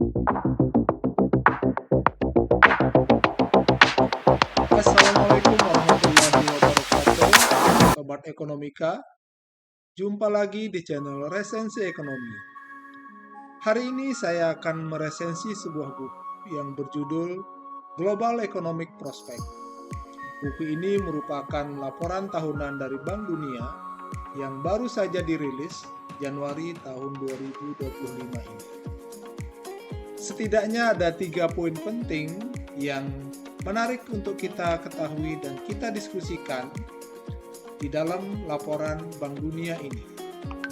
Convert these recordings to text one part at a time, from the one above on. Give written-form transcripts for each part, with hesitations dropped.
Assalamualaikum warahmatullahi wabarakatuh, Sobat Ekonomika. Jumpa lagi di channel Resensi Ekonomi. Hari ini saya akan meresensi sebuah buku yang berjudul Global Economic Prospect. Buku ini merupakan laporan tahunan dari Bank Dunia yang baru saja dirilis Januari tahun 2025 ini. Setidaknya ada 3 poin penting yang menarik untuk kita ketahui dan kita diskusikan di dalam laporan Bank Dunia ini.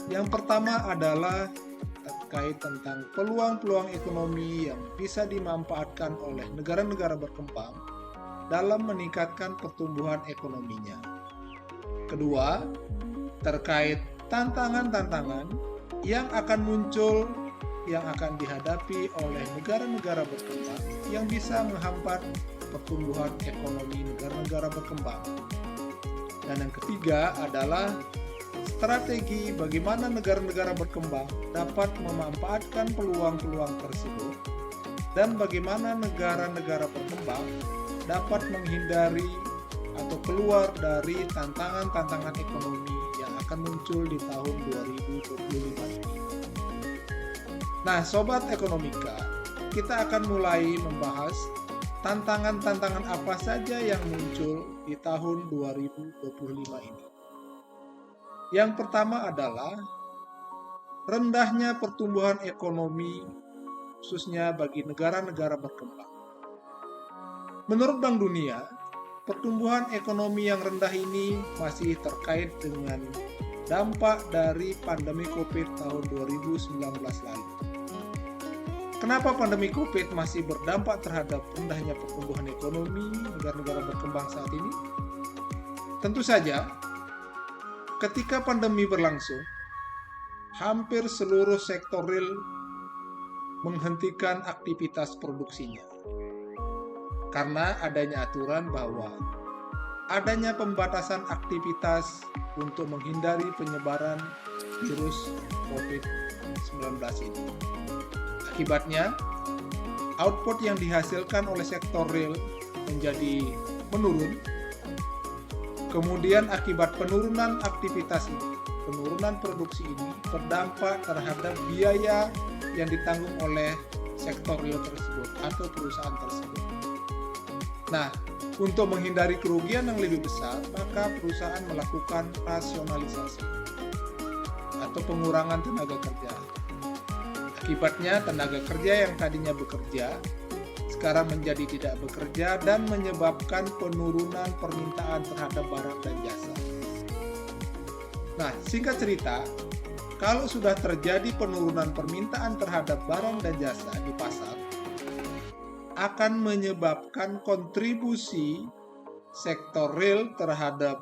Yang pertama adalah terkait tentang peluang-peluang ekonomi yang bisa dimanfaatkan oleh negara-negara berkembang dalam meningkatkan pertumbuhan ekonominya. Kedua, terkait tantangan-tantangan yang akan muncul, yang akan dihadapi oleh negara-negara berkembang yang bisa menghambat pertumbuhan ekonomi negara-negara berkembang. Dan yang ketiga adalah strategi bagaimana negara-negara berkembang dapat memanfaatkan peluang-peluang tersebut dan bagaimana negara-negara berkembang dapat menghindari atau keluar dari tantangan-tantangan ekonomi yang akan muncul di tahun 2025 ini. Nah, Sobat Ekonomika, kita akan mulai membahas tantangan-tantangan apa saja yang muncul di tahun 2025 ini. Yang pertama adalah rendahnya pertumbuhan ekonomi, khususnya bagi negara-negara berkembang. Menurut Bank Dunia, pertumbuhan ekonomi yang rendah ini masih terkait dengan dampak dari pandemi COVID tahun 2019 lalu. Kenapa pandemi COVID masih berdampak terhadap rendahnya pertumbuhan ekonomi negara-negara berkembang saat ini? Tentu saja, ketika pandemi berlangsung, hampir seluruh sektor real menghentikan aktivitas produksinya. Karena adanya aturan bahwa adanya pembatasan aktivitas untuk menghindari penyebaran virus COVID-19 ini. Akibatnya, output yang dihasilkan oleh sektor real menjadi menurun. Kemudian akibat penurunan aktivitas ini, penurunan produksi ini berdampak terhadap biaya yang ditanggung oleh sektor real tersebut atau perusahaan tersebut. Nah, untuk menghindari kerugian yang lebih besar, maka perusahaan melakukan rasionalisasi atau pengurangan tenaga kerja. Akibatnya, tenaga kerja yang tadinya bekerja sekarang menjadi tidak bekerja dan menyebabkan penurunan permintaan terhadap barang dan jasa. Nah, singkat cerita, kalau sudah terjadi penurunan permintaan terhadap barang dan jasa di pasar, akan menyebabkan kontribusi sektor real terhadap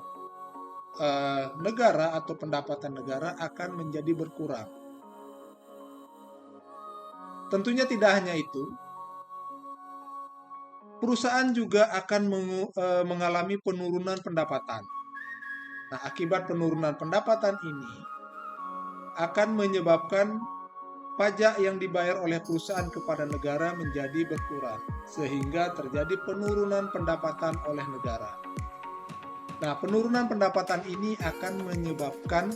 negara atau pendapatan negara akan menjadi berkurang. Tentunya tidak hanya itu, perusahaan juga akan mengalami penurunan pendapatan. Nah, akibat penurunan pendapatan ini akan menyebabkan pajak yang dibayar oleh perusahaan kepada negara menjadi berkurang, sehingga terjadi penurunan pendapatan oleh negara. Nah, penurunan pendapatan ini akan menyebabkan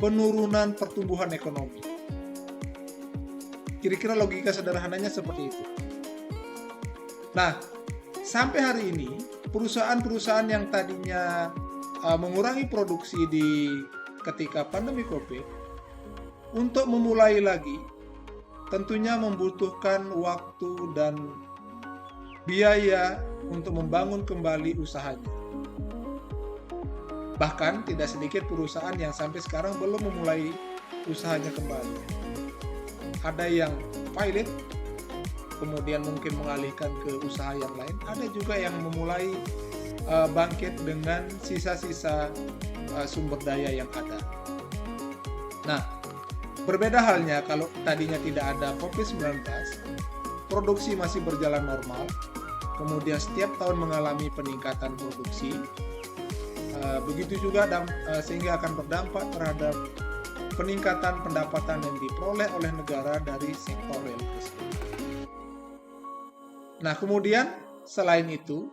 penurunan pertumbuhan ekonomi. Kira-kira logika sederhananya seperti itu. Nah, sampai hari ini, perusahaan-perusahaan yang tadinya mengurangi produksi ketika pandemi COVID, untuk memulai lagi, tentunya membutuhkan waktu dan biaya untuk membangun kembali usahanya. Bahkan tidak sedikit perusahaan yang sampai sekarang belum memulai usahanya kembali. Ada yang pilot, kemudian mungkin mengalihkan ke usaha yang lain. Ada juga yang memulai bangkit dengan sisa-sisa sumber daya yang ada. Nah, berbeda halnya kalau tadinya tidak ada COVID-19, produksi masih berjalan normal, kemudian setiap tahun mengalami peningkatan produksi, begitu juga sehingga akan berdampak terhadap peningkatan pendapatan yang diperoleh oleh negara dari sektor real tersebut. Nah, kemudian selain itu,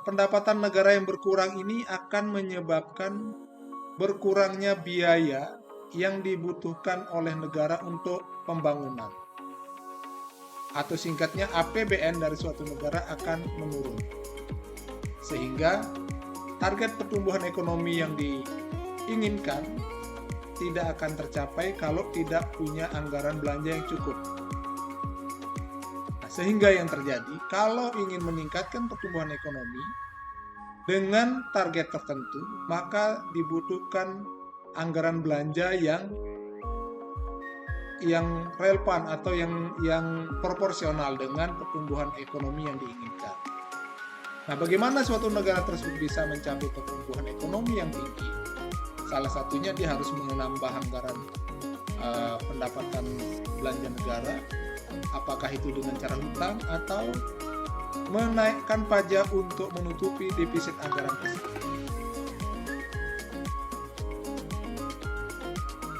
pendapatan negara yang berkurang ini akan menyebabkan berkurangnya biaya yang dibutuhkan oleh negara untuk pembangunan. Atau singkatnya APBN dari suatu negara akan menurun. Sehingga target pertumbuhan ekonomi yang diinginkan tidak akan tercapai kalau tidak punya anggaran belanja yang cukup. Nah, sehingga yang terjadi, kalau ingin meningkatkan pertumbuhan ekonomi dengan target tertentu, maka dibutuhkan anggaran belanja yang relevan atau yang proporsional dengan pertumbuhan ekonomi yang diinginkan. Nah, bagaimana suatu negara tersebut bisa mencapai pertumbuhan ekonomi yang tinggi? Salah satunya dia harus menambah anggaran pendapatan belanja negara, apakah itu dengan cara hutang atau menaikkan pajak untuk menutupi defisit anggaran tersebut.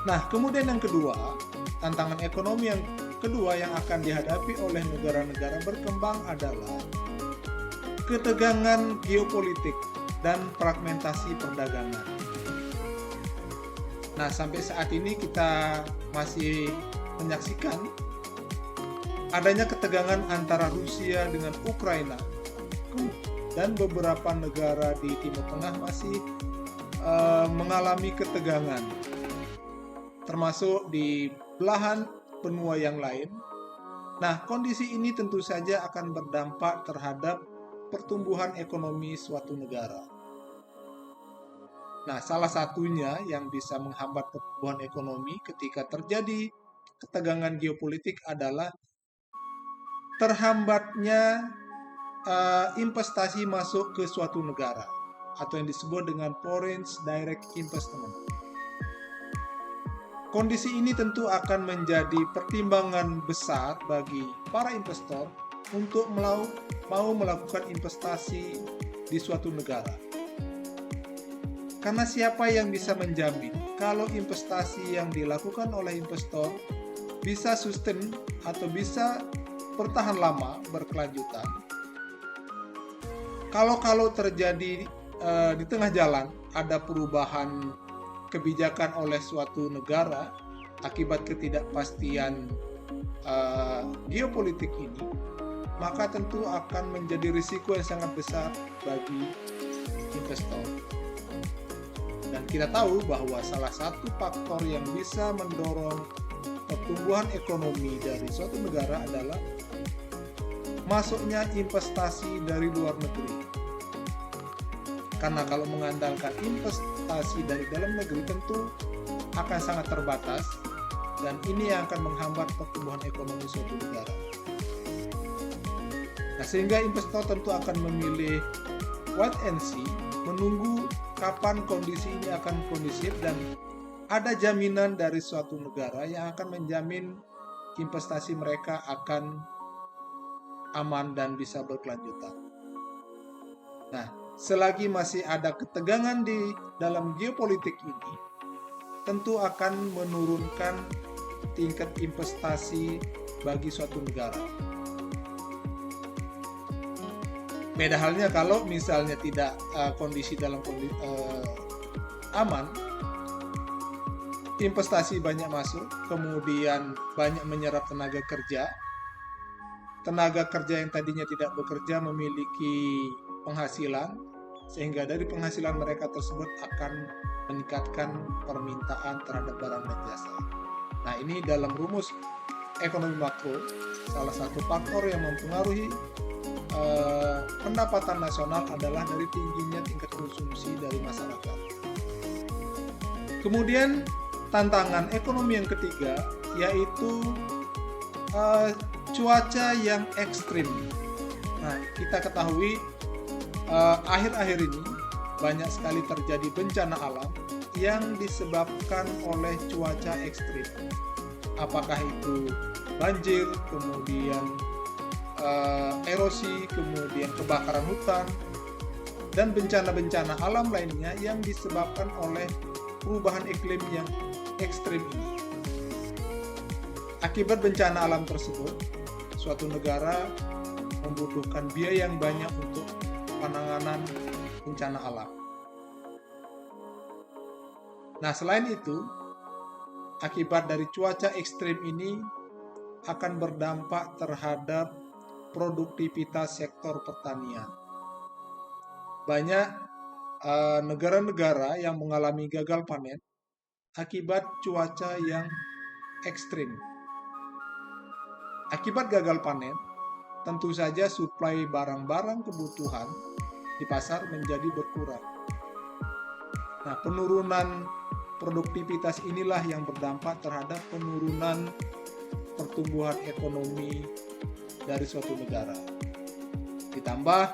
Nah, kemudian yang kedua, tantangan ekonomi yang kedua yang akan dihadapi oleh negara-negara berkembang adalah ketegangan geopolitik dan fragmentasi perdagangan. Nah, sampai saat ini kita masih menyaksikan adanya ketegangan antara Rusia dengan Ukraina, dan beberapa negara di Timur Tengah masih mengalami ketegangan, termasuk di belahan benua yang lain. Nah, kondisi ini tentu saja akan berdampak terhadap pertumbuhan ekonomi suatu negara. Nah, salah satunya yang bisa menghambat pertumbuhan ekonomi ketika terjadi ketegangan geopolitik adalah terhambatnya investasi masuk ke suatu negara atau yang disebut dengan foreign direct investment. Kondisi ini tentu akan menjadi pertimbangan besar bagi para investor untuk mau melakukan investasi di suatu negara. Karena siapa yang bisa menjamin kalau investasi yang dilakukan oleh investor bisa sustain atau bisa bertahan lama, berkelanjutan. Kalau terjadi di tengah jalan ada perubahan kebijakan oleh suatu negara akibat ketidakpastian geopolitik ini, maka tentu akan menjadi risiko yang sangat besar bagi investor. Dan kita tahu bahwa salah satu faktor yang bisa mendorong pertumbuhan ekonomi dari suatu negara adalah masuknya investasi dari luar negeri. Karena kalau mengandalkan investasi dari dalam negeri tentu akan sangat terbatas, dan ini yang akan menghambat pertumbuhan ekonomi suatu negara. Nah, sehingga investor tentu akan memilih wait and see, menunggu kapan kondisi ini akan kondusif dan ada jaminan dari suatu negara yang akan menjamin investasi mereka akan aman dan bisa berkelanjutan. Nah, selagi masih ada ketegangan di dalam geopolitik ini, tentu akan menurunkan tingkat investasi bagi suatu negara. Beda halnya kalau misalnya tidak kondisi dalam kondisi aman, investasi banyak masuk, kemudian banyak menyerap tenaga kerja yang tadinya tidak bekerja memiliki penghasilan, sehingga dari penghasilan mereka tersebut akan meningkatkan permintaan terhadap barang dan jasa. Nah, ini dalam rumus ekonomi makro, salah satu faktor yang mempengaruhi pendapatan nasional adalah dari tingginya tingkat konsumsi dari masyarakat. Kemudian tantangan ekonomi yang ketiga yaitu cuaca yang ekstrim. Nah, kita ketahui akhir-akhir ini banyak sekali terjadi bencana alam yang disebabkan oleh cuaca ekstrim. Apakah itu banjir, kemudian erosi, kemudian kebakaran hutan, dan bencana-bencana alam lainnya yang disebabkan oleh perubahan iklim yang ekstrim ini. Akibat bencana alam tersebut, suatu negara membutuhkan biaya yang banyak untuk penanganan bencana alam. Nah, selain itu, akibat dari cuaca ekstrim ini akan berdampak terhadap produktivitas sektor pertanian. Banyak negara-negara yang mengalami gagal panen akibat cuaca yang ekstrim. Akibat gagal panen, tentu saja suplai barang-barang kebutuhan di pasar menjadi berkurang. Nah, penurunan produktivitas inilah yang berdampak terhadap penurunan pertumbuhan ekonomi dari suatu negara. Ditambah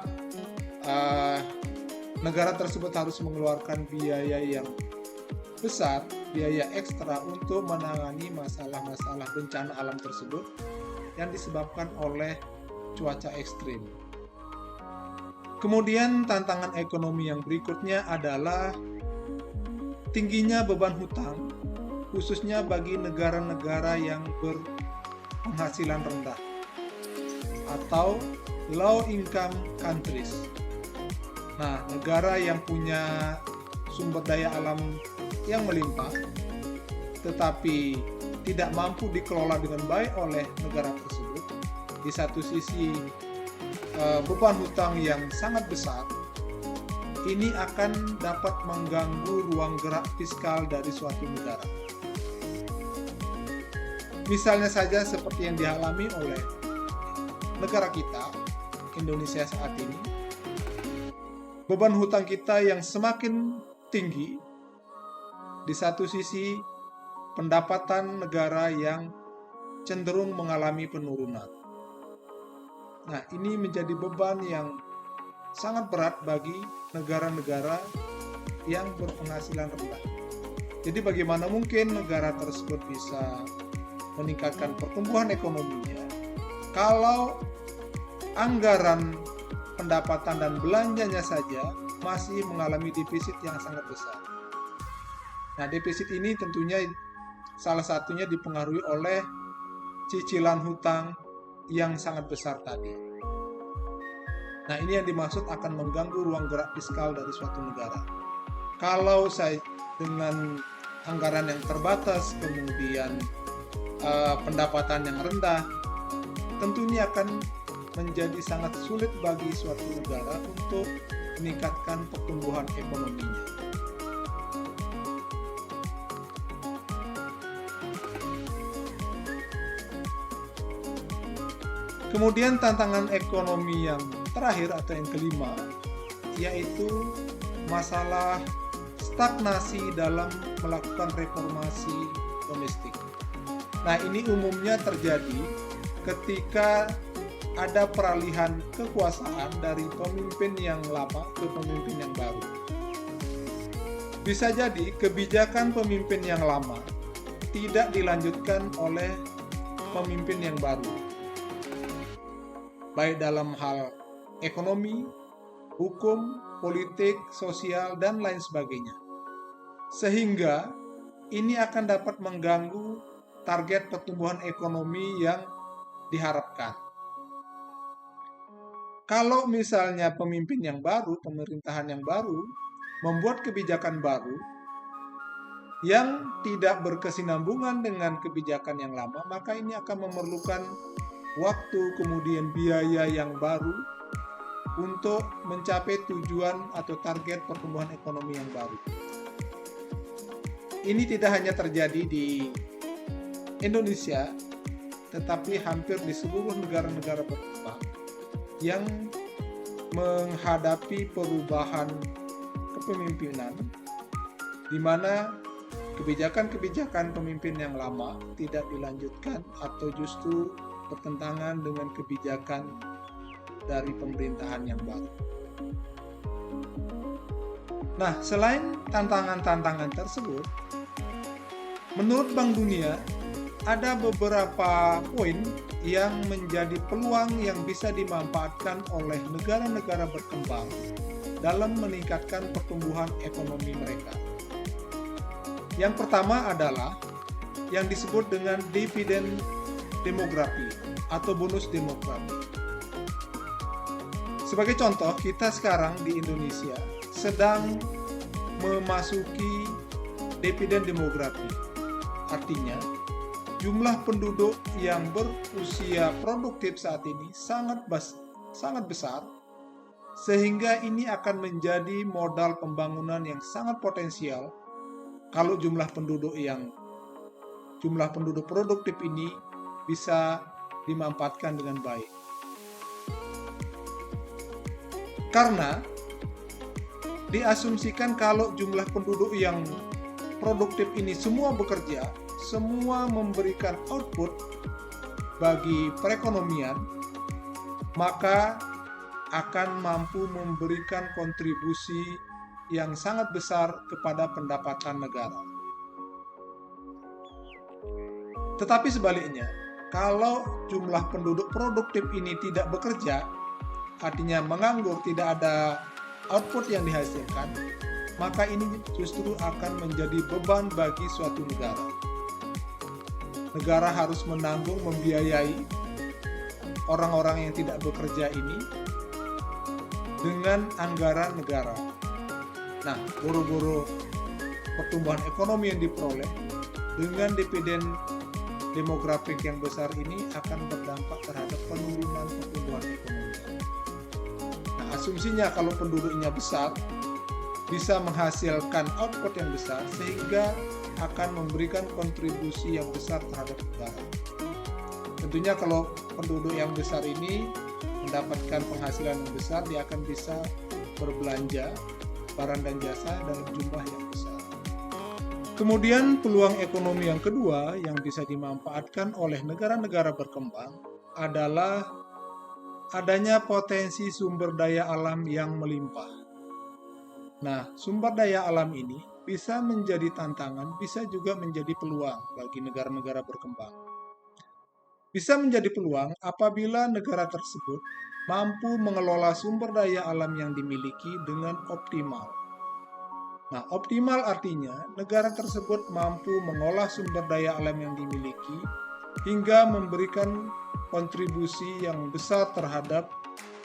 negara tersebut harus mengeluarkan biaya yang besar, biaya ekstra untuk menangani masalah-masalah bencana alam tersebut yang disebabkan oleh cuaca ekstrim. Kemudian tantangan ekonomi yang berikutnya adalah tingginya beban hutang, khususnya bagi negara-negara yang berpenghasilan rendah atau low income countries. Nah, negara yang punya sumber daya alam yang melimpah tetapi tidak mampu dikelola dengan baik oleh negara tersebut, di satu sisi beban hutang yang sangat besar, ini akan dapat mengganggu ruang gerak fiskal dari suatu negara. Misalnya saja seperti yang dialami oleh negara kita, Indonesia saat ini. Beban hutang kita yang semakin tinggi, di satu sisi pendapatan negara yang cenderung mengalami penurunan. Nah, ini menjadi beban yang sangat berat bagi negara-negara yang berpenghasilan rendah. Jadi bagaimana mungkin negara tersebut bisa meningkatkan pertumbuhan ekonominya kalau anggaran pendapatan dan belanjanya saja masih mengalami defisit yang sangat besar. Nah, defisit ini tentunya salah satunya dipengaruhi oleh cicilan hutang yang sangat besar tadi. Nah, ini yang dimaksud akan mengganggu ruang gerak fiskal dari suatu negara. Kalau saya dengan anggaran yang terbatas, kemudian pendapatan yang rendah, tentu ini akan menjadi sangat sulit bagi suatu negara untuk meningkatkan pertumbuhan ekonominya. Kemudian tantangan ekonomi yang terakhir atau yang kelima, yaitu masalah stagnasi dalam melakukan reformasi domestik. Nah, ini umumnya terjadi ketika ada peralihan kekuasaan dari pemimpin yang lama ke pemimpin yang baru. Bisa jadi kebijakan pemimpin yang lama tidak dilanjutkan oleh pemimpin yang baru, baik dalam hal ekonomi, hukum, politik, sosial, dan lain sebagainya. Sehingga ini akan dapat mengganggu target pertumbuhan ekonomi yang diharapkan. Kalau misalnya pemimpin yang baru, pemerintahan yang baru, membuat kebijakan baru yang tidak berkesinambungan dengan kebijakan yang lama, maka ini akan memerlukan waktu, kemudian biaya yang baru untuk mencapai tujuan atau target pertumbuhan ekonomi yang baru. Ini tidak hanya terjadi di Indonesia, tetapi hampir di seluruh negara-negara berkembang yang menghadapi perubahan kepemimpinan, di mana kebijakan-kebijakan pemimpin yang lama tidak dilanjutkan atau justru bertentangan dengan kebijakan dari pemerintahan yang baru. Nah, selain tantangan-tantangan tersebut, menurut Bank Dunia, ada beberapa poin yang menjadi peluang yang bisa dimanfaatkan oleh negara-negara berkembang dalam meningkatkan pertumbuhan ekonomi mereka. Yang pertama adalah yang disebut dengan dividend demografi atau bonus demografi. Sebagai contoh, kita sekarang di Indonesia sedang memasuki dividen demografi. Artinya, jumlah penduduk yang berusia produktif saat ini sangat besar, sehingga ini akan menjadi modal pembangunan yang sangat potensial kalau jumlah penduduk produktif ini bisa dimanfaatkan dengan baik. Karena diasumsikan kalau jumlah penduduk yang produktif ini semua bekerja, semua memberikan output bagi perekonomian, maka akan mampu memberikan kontribusi yang sangat besar kepada pendapatan negara. Tetapi sebaliknya, kalau jumlah penduduk produktif ini tidak bekerja, artinya menganggur, tidak ada output yang dihasilkan, maka ini justru akan menjadi beban bagi suatu negara. Negara harus menanggung, membiayai orang-orang yang tidak bekerja ini dengan anggaran negara. Nah, boro-boro pertumbuhan ekonomi yang diperoleh dengan dividen demografik yang besar ini akan berdampak terhadap penurunan pertumbuhan ekonomi. Nah, asumsinya kalau penduduknya besar, bisa menghasilkan output yang besar sehingga akan memberikan kontribusi yang besar terhadap negara. Tentunya kalau penduduk yang besar ini mendapatkan penghasilan yang besar, dia akan bisa berbelanja barang dan jasa dalam jumlah yang besar. Kemudian peluang ekonomi yang kedua yang bisa dimanfaatkan oleh negara-negara berkembang adalah adanya potensi sumber daya alam yang melimpah. Nah, sumber daya alam ini bisa menjadi tantangan, bisa juga menjadi peluang bagi negara-negara berkembang. Bisa menjadi peluang apabila negara tersebut mampu mengelola sumber daya alam yang dimiliki dengan optimal. Nah, optimal artinya negara tersebut mampu mengolah sumber daya alam yang dimiliki hingga memberikan kontribusi yang besar terhadap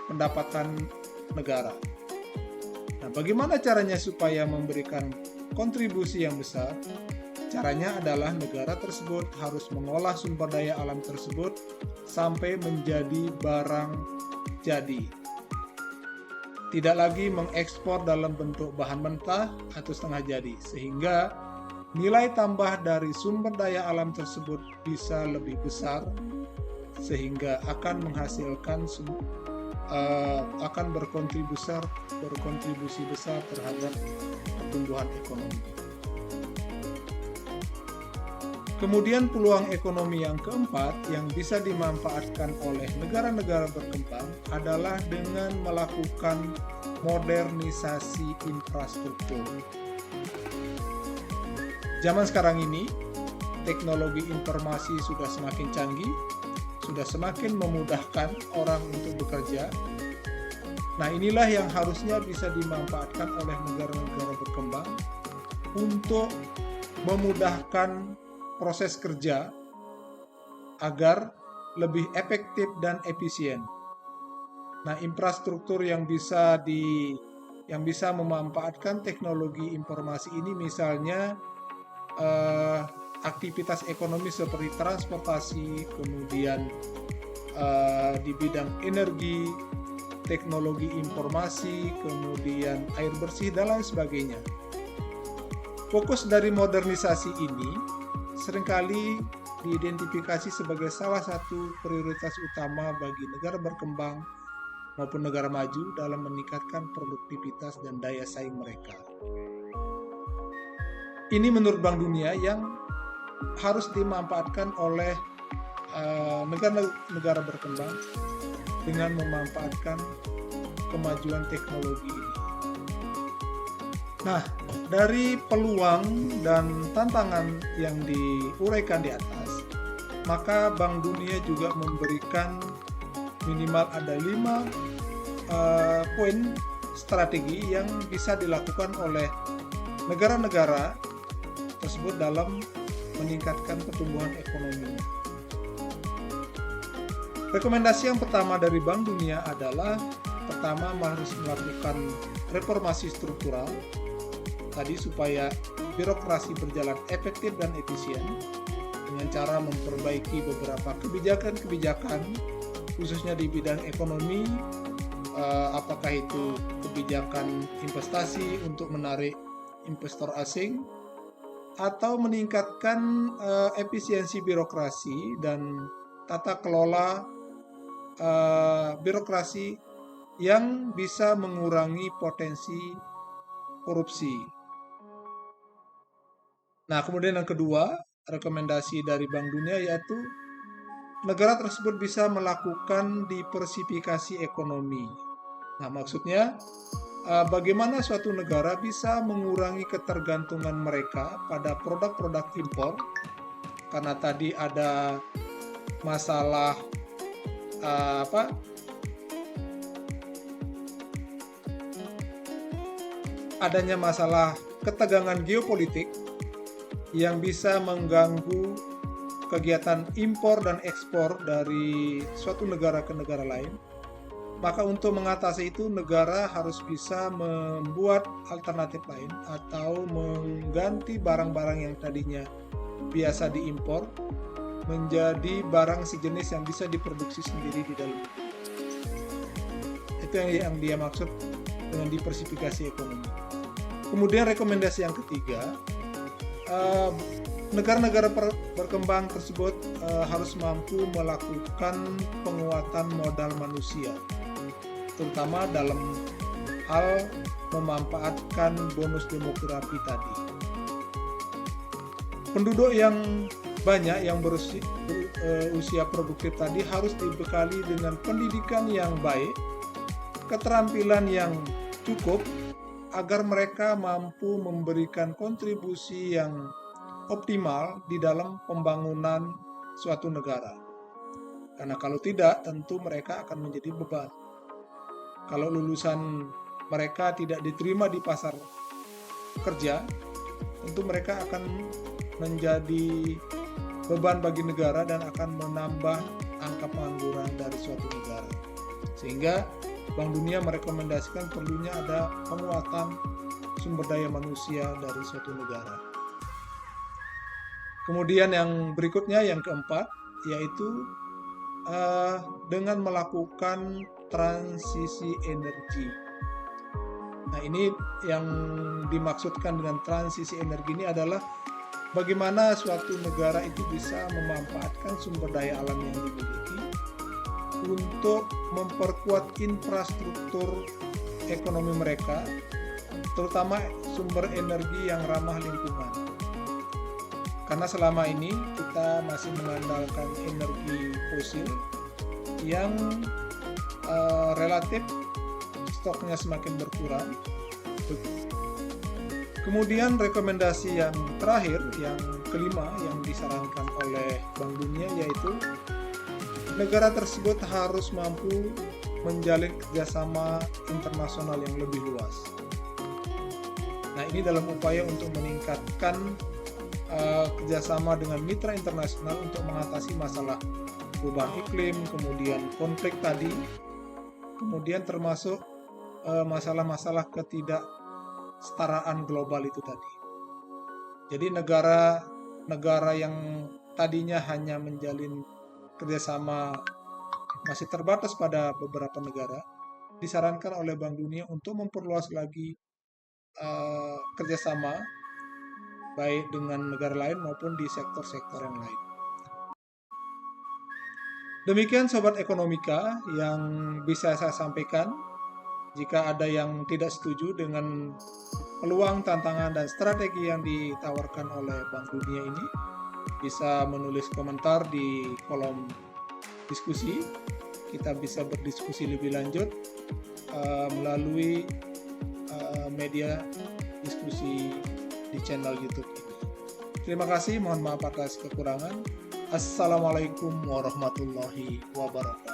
pendapatan negara. Nah, bagaimana caranya supaya memberikan kontribusi yang besar? Caranya adalah negara tersebut harus mengolah sumber daya alam tersebut sampai menjadi barang jadi. Tidak lagi mengekspor dalam bentuk bahan mentah atau setengah jadi, sehingga nilai tambah dari sumber daya alam tersebut bisa lebih besar, sehingga akan menghasilkan akan berkontribusi besar terhadap pertumbuhan ekonomi. Kemudian peluang ekonomi yang keempat yang bisa dimanfaatkan oleh negara-negara berkembang adalah dengan melakukan modernisasi infrastruktur. Zaman sekarang ini, teknologi informasi sudah semakin canggih, sudah semakin memudahkan orang untuk bekerja. Nah, inilah yang harusnya bisa dimanfaatkan oleh negara-negara berkembang untuk memudahkan proses kerja agar lebih efektif dan efisien. Nah, infrastruktur yang bisa memanfaatkan teknologi informasi ini misalnya aktivitas ekonomi seperti transportasi, kemudian di bidang energi, teknologi informasi, kemudian air bersih dan lain sebagainya. Fokus dari modernisasi ini seringkali diidentifikasi sebagai salah satu prioritas utama bagi negara berkembang maupun negara maju dalam meningkatkan produktivitas dan daya saing mereka. Ini menurut Bank Dunia yang harus dimanfaatkan oleh negara-negara berkembang dengan memanfaatkan kemajuan teknologi ini. Nah, dari peluang dan tantangan yang diuraikan di atas, maka Bank Dunia juga memberikan minimal ada 5 poin strategi yang bisa dilakukan oleh negara-negara tersebut dalam meningkatkan pertumbuhan ekonominya. Rekomendasi yang pertama dari Bank Dunia adalah pertama harus melakukan reformasi struktural tadi supaya birokrasi berjalan efektif dan efisien dengan cara memperbaiki beberapa kebijakan-kebijakan khususnya di bidang ekonomi, apakah itu kebijakan investasi untuk menarik investor asing atau meningkatkan efisiensi birokrasi dan tata kelola birokrasi yang bisa mengurangi potensi korupsi. Nah, kemudian yang kedua, rekomendasi dari Bank Dunia yaitu negara tersebut bisa melakukan diversifikasi ekonomi. Nah, maksudnya bagaimana suatu negara bisa mengurangi ketergantungan mereka pada produk-produk impor, karena tadi ada masalah adanya masalah ketegangan geopolitik yang bisa mengganggu kegiatan impor dan ekspor dari suatu negara ke negara lain. Maka untuk mengatasi itu negara harus bisa membuat alternatif lain atau mengganti barang-barang yang tadinya biasa diimpor menjadi barang sejenis yang bisa diproduksi sendiri di dalam negeri. Itu yang dia maksud dengan diversifikasi ekonomi. Kemudian rekomendasi yang ketiga, negara-negara berkembang tersebut harus mampu melakukan penguatan modal manusia, terutama dalam hal memanfaatkan bonus demografi tadi. Penduduk yang banyak yang berusia produktif tadi harus dibekali dengan pendidikan yang baik, keterampilan yang cukup, agar mereka mampu memberikan kontribusi yang optimal di dalam pembangunan suatu negara. Karena kalau tidak, tentu mereka akan menjadi beban. Kalau lulusan mereka tidak diterima di pasar kerja, tentu mereka akan menjadi beban bagi negara dan akan menambah angka pengangguran dari suatu negara. Sehingga Bank Dunia merekomendasikan perlunya ada penguatan sumber daya manusia dari suatu negara. Kemudian yang berikutnya, yang keempat, yaitu dengan melakukan transisi energi. Nah, ini yang dimaksudkan dengan transisi energi ini adalah bagaimana suatu negara itu bisa memanfaatkan sumber daya alam yang dimiliki untuk memperkuat infrastruktur ekonomi mereka, terutama sumber energi yang ramah lingkungan. Karena selama ini kita masih mengandalkan energi fosil yang relatif stoknya semakin berkurang. Kemudian rekomendasi yang terakhir, yang kelima yang disarankan oleh Bank Dunia, yaitu negara tersebut harus mampu menjalin kerjasama internasional yang lebih luas. Nah, ini dalam upaya untuk meningkatkan kerjasama dengan mitra internasional untuk mengatasi masalah perubahan iklim, kemudian konflik tadi, kemudian termasuk masalah-masalah ketidaksetaraan global itu tadi. Jadi negara yang tadinya hanya menjalin kerjasama masih terbatas pada beberapa negara, disarankan oleh Bank Dunia untuk memperluas lagi kerjasama baik dengan negara lain maupun di sektor-sektor yang lain. Demikian Sobat Ekonomika yang bisa saya sampaikan. Jika ada yang tidak setuju dengan peluang, tantangan, dan strategi yang ditawarkan oleh Bank Dunia ini, bisa menulis komentar di kolom diskusi. Kita bisa berdiskusi lebih lanjut melalui media diskusi di channel YouTube ini. Terima kasih, mohon maaf atas kekurangan. Assalamualaikum warahmatullahi wabarakatuh.